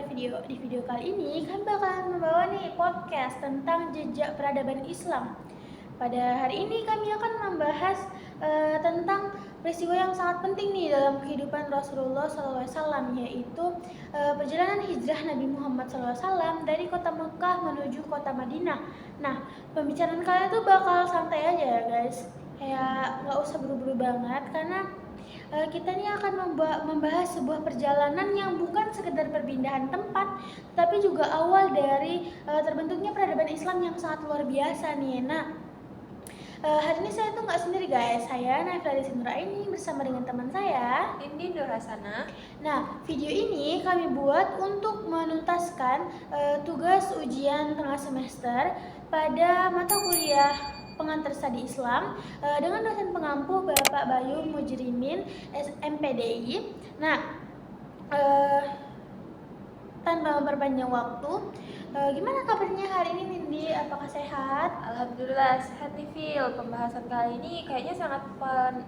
video. Di video kali ini kami bakalan membawa nih podcast tentang jejak peradaban Islam. Pada hari ini kami akan membahas tentang peristiwa yang sangat penting nih dalam kehidupan Rasulullah SAW, yaitu perjalanan hijrah Nabi Muhammad SAW dari kota Mekah menuju kota Madinah. Nah, pembicaraan kalian tuh bakal santai aja ya guys, kayak nggak usah buru-buru banget karena kita ini akan membahas sebuah perjalanan yang bukan sekedar perpindahan tempat, tapi juga awal dari terbentuknya peradaban Islam yang sangat luar biasa nih. Nah, hari ini saya tuh nggak sendiri guys, saya Naifla Nuraini bersama dengan teman saya Indi Nurhasana. Nah, video ini kami buat untuk menuntaskan tugas ujian tengah semester pada mata kuliah pengantar studi Islam dengan dosen pengampu Bapak Bayu Mujrimin SMPDI. Nah, tanpa memperpanjang waktu, gimana kabarnya hari ini Nindi? Apakah sehat? Alhamdulillah sehat nih Phil. Pembahasan kali ini kayaknya sangat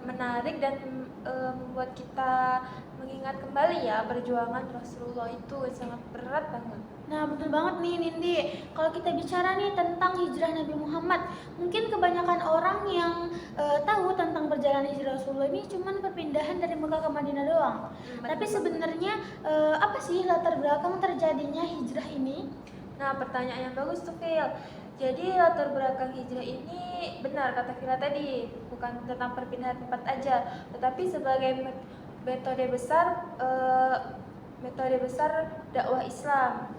menarik dan membuat kita mengingat kembali ya perjuangan Rasulullah itu sangat berat banget. Nah, betul banget nih Nindi. Kalau kita bicara nih tentang hijrah Nabi Muhammad, mungkin kebanyakan orang yang tahu tentang perjalanan hijrah Rasulullah ini cuman perpindahan dari Mekah ke Madinah doang. Tapi sebenarnya apa sih latar belakang terjadinya hijrah ini? Nah, pertanyaan yang bagus tuh Phil. Jadi latar belakang hijrah ini benar kata Phil tadi, bukan tentang perpindahan tempat aja, tetapi sebagai metode besar dakwah Islam.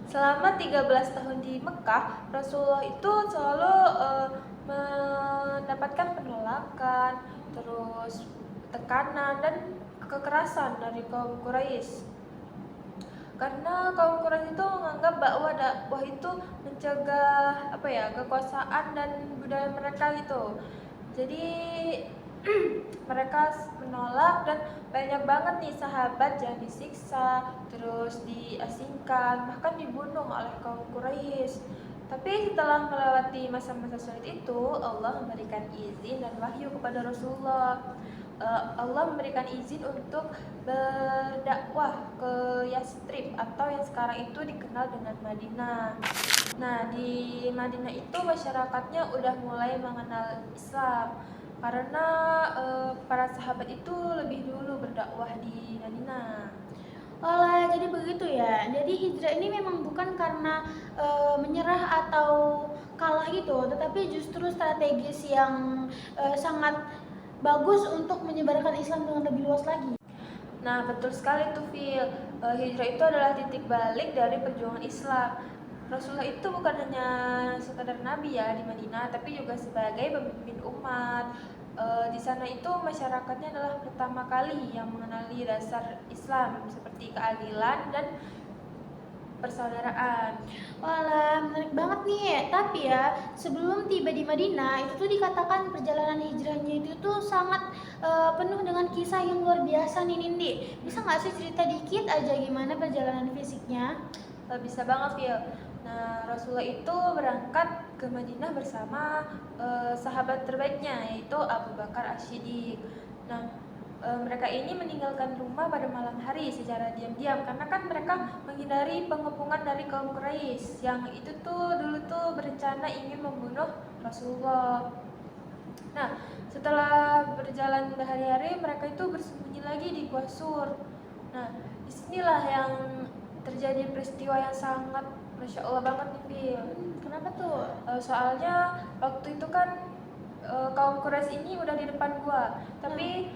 Selama 13 tahun di Mekah, Rasulullah itu selalu mendapatkan penolakan, terus tekanan dan kekerasan dari kaum Quraisy. Karena kaum Quraisy itu menganggap bahwa dakwah itu mencegah kekuasaan dan budaya mereka gitu. Jadi mereka menolak dan banyak banget nih sahabat yang disiksa, terus diasingkan, bahkan dibunuh oleh kaum Quraisy. Tapi setelah melewati masa-masa sulit itu, Allah memberikan izin dan wahyu kepada Rasulullah. Allah memberikan izin untuk berdakwah ke Yastrib atau yang sekarang itu dikenal dengan Madinah. Nah, di Madinah itu masyarakatnya udah mulai mengenal Islam karena para sahabat itu lebih dulu berdakwah di Madinah. Olah, jadi begitu ya. Jadi hijrah ini memang bukan karena menyerah atau kalah gitu, tetapi justru strategis yang sangat bagus untuk menyebarkan Islam dengan lebih luas lagi. Nah, betul sekali tuh Phil. Hijrah itu adalah titik balik dari perjuangan Islam. Rasulullah itu bukan hanya sekadar nabi ya di Madinah, tapi juga sebagai pemimpin umat. Di sana itu masyarakatnya adalah pertama kali yang mengenali dasar Islam seperti keadilan dan persaudaraan. Walah, menarik banget nih. Tapi ya, sebelum tiba di Madinah, itu tuh dikatakan perjalanan hijrahnya itu tuh sangat penuh dengan kisah yang luar biasa nih Nindi. Bisa nggak sih cerita dikit aja gimana perjalanan fisiknya? Bisa banget Phil. Nah, Rasulullah itu berangkat ke Madinah bersama sahabat terbaiknya yaitu Abu Bakar As-Siddiq. Nah, mereka ini meninggalkan rumah pada malam hari secara diam-diam karena kan mereka menghindari pengepungan dari kaum Quraisy yang itu tuh dulu tuh berencana ingin membunuh Rasulullah. Nah, setelah berjalan berhari-hari mereka itu bersembunyi lagi di Gua Sur. Nah, disinilah yang terjadi peristiwa yang sangat Masya Allah banget nih Phil. Kenapa tuh? Soalnya waktu itu kan kaum Quraisy ini udah di depan gua, tapi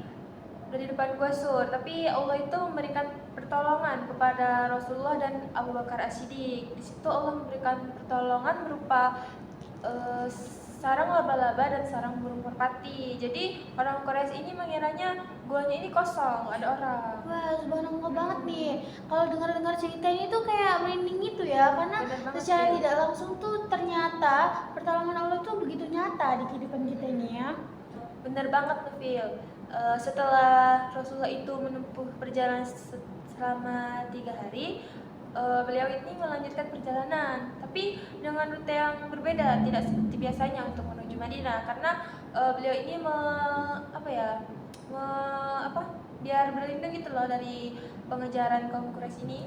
udah di depan gua Sur, tapi Allah itu memberikan pertolongan kepada Rasulullah dan Abu Bakar As-Siddiq. Di situ Allah memberikan pertolongan berupa sarang laba-laba dan sarang burung merpati. Jadi orang Quraisy ini mengiranya guanya ini kosong, ada orang. Wah, subhanallah banget nih. Kalau dengar-dengar cerita ini tuh kayak merinding gitu ya, karena secara tidak langsung tuh ternyata pertolongan Allah tuh begitu nyata di kehidupan kita ini ya. Bener banget nih Phil. Setelah Rasulullah itu menempuh perjalanan selama 3 hari, beliau ini melanjutkan perjalanan, tapi dengan rute yang berbeda, tidak seperti biasanya untuk menuju Madinah, karena beliau ini biar berlindung gitu loh dari pengejaran kaum Quraisy ini.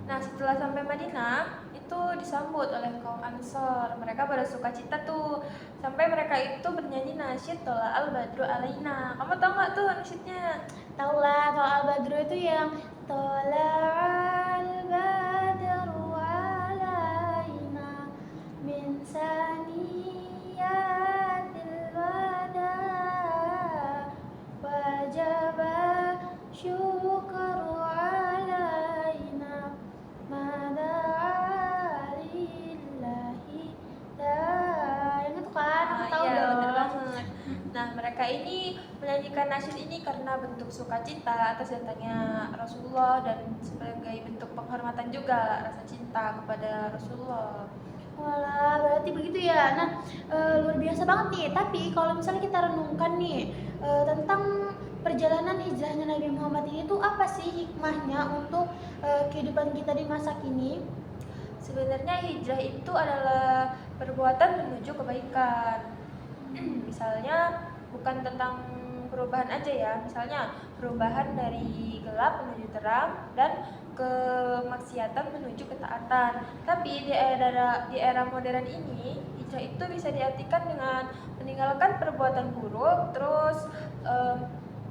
Nah, setelah sampai Madinah, itu disambut oleh kaum Ansor. Mereka pada sukacita tuh. Sampai mereka itu bernyanyi nasyid Tola al-Badru alaina. Kamu tahu nggak tuh nasyidnya? Tahu lah, kalau Al-Badru itu yang Tola'al badru alaina min saniyatil wada wajaba syukru alaina mada'a lillahi yang itu kan, aku tahu Iya, dong. bener banget. Nah, mereka ini menyanyikan nasyid ini karena bentuk sukacita atas datangnya Rasulullah dan sebagai bentuk penghormatan juga rasa cinta kepada Rasulullah. Walah, berarti begitu ya. Nah, luar biasa banget nih. Tapi kalau misalnya kita renungkan nih tentang perjalanan hijrahnya Nabi Muhammad ini tuh apa sih hikmahnya untuk kehidupan kita di masa kini? Sebenarnya hijrah itu adalah perbuatan menuju kebaikan. Misalnya bukan tentang perubahan aja ya, misalnya perubahan dari gelap menuju terang dan kemaksiatan menuju ketaatan. Tapi di era modern ini, hijrah itu bisa diartikan dengan meninggalkan perbuatan buruk, terus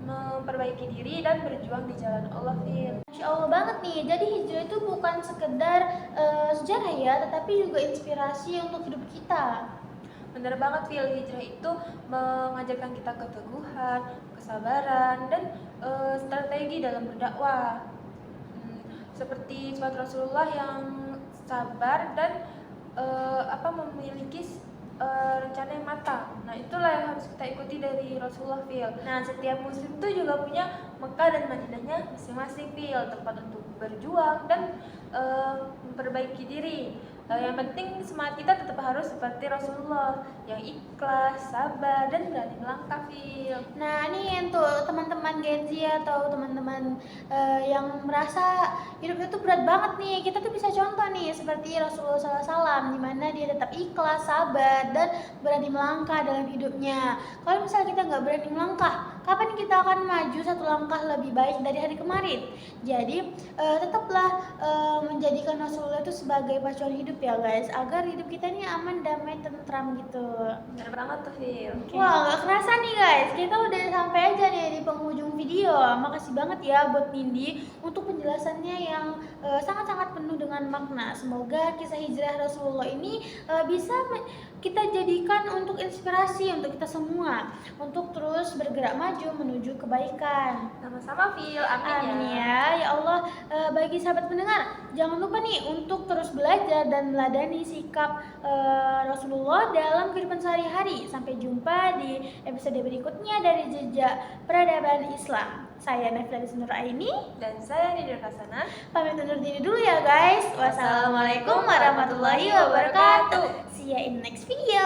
memperbaiki diri dan berjuang di jalan Allah, Fir. Masya Allah banget nih. Jadi hijrah itu bukan sekedar sejarah ya, tetapi juga inspirasi untuk hidup kita. Bener banget, Phil. Hijrah itu mengajarkan kita keteguhan, kesabaran, dan strategi dalam berdakwah. Seperti sifat Rasulullah yang sabar dan memiliki rencana yang matang. Nah, itulah yang harus kita ikuti dari Rasulullah, Phil. Nah, setiap muslim itu juga punya Mekah dan Madinahnya masing-masing, Phil, tempat untuk berjuang dan memperbaiki diri. Yang penting semangat kita tetap harus seperti Rasulullah yang ikhlas, sabar, dan berani melangkah, Phil. Nah, ini untuk teman-teman Gen Z atau teman-teman yang merasa hidup itu berat banget nih, kita tuh bisa contoh nih seperti Rasulullah SAW, di mana dia tetap ikhlas, sabar, dan berani melangkah dalam hidupnya. Kalau misalnya kita nggak berani melangkah, kapan kita akan maju satu langkah lebih baik dari hari kemarin? Jadi tetaplah menjadikan Rasulullah itu sebagai pacuan hidup ya guys, agar hidup kita ini aman, damai, tentram gitu. Bener banget tuh, Phil. Wah, gak kerasa nih guys, kita udah sampai aja nih di penghujung video. Makasih banget ya buat Nindi untuk penjelasannya yang sangat-sangat penuh dengan makna. Semoga kisah hijrah Rasulullah ini bisa kita jadikan untuk inspirasi untuk kita semua, untuk terus bergerak maju menuju kebaikan. Sama-sama, Phil. Amin, Amin ya. Ya Allah, bagi sahabat pendengar, jangan lupa nih untuk terus belajar dan meladani sikap Rasulullah dalam kehidupan sehari-hari. Sampai jumpa di episode berikutnya dari Jejak Peradaban Islam. Saya Nafisa Nuraini Dan saya Nidar Hasanah. pamit undur diri dulu ya guys. Wassalamualaikum warahmatullahi wabarakatuh. See you in next video.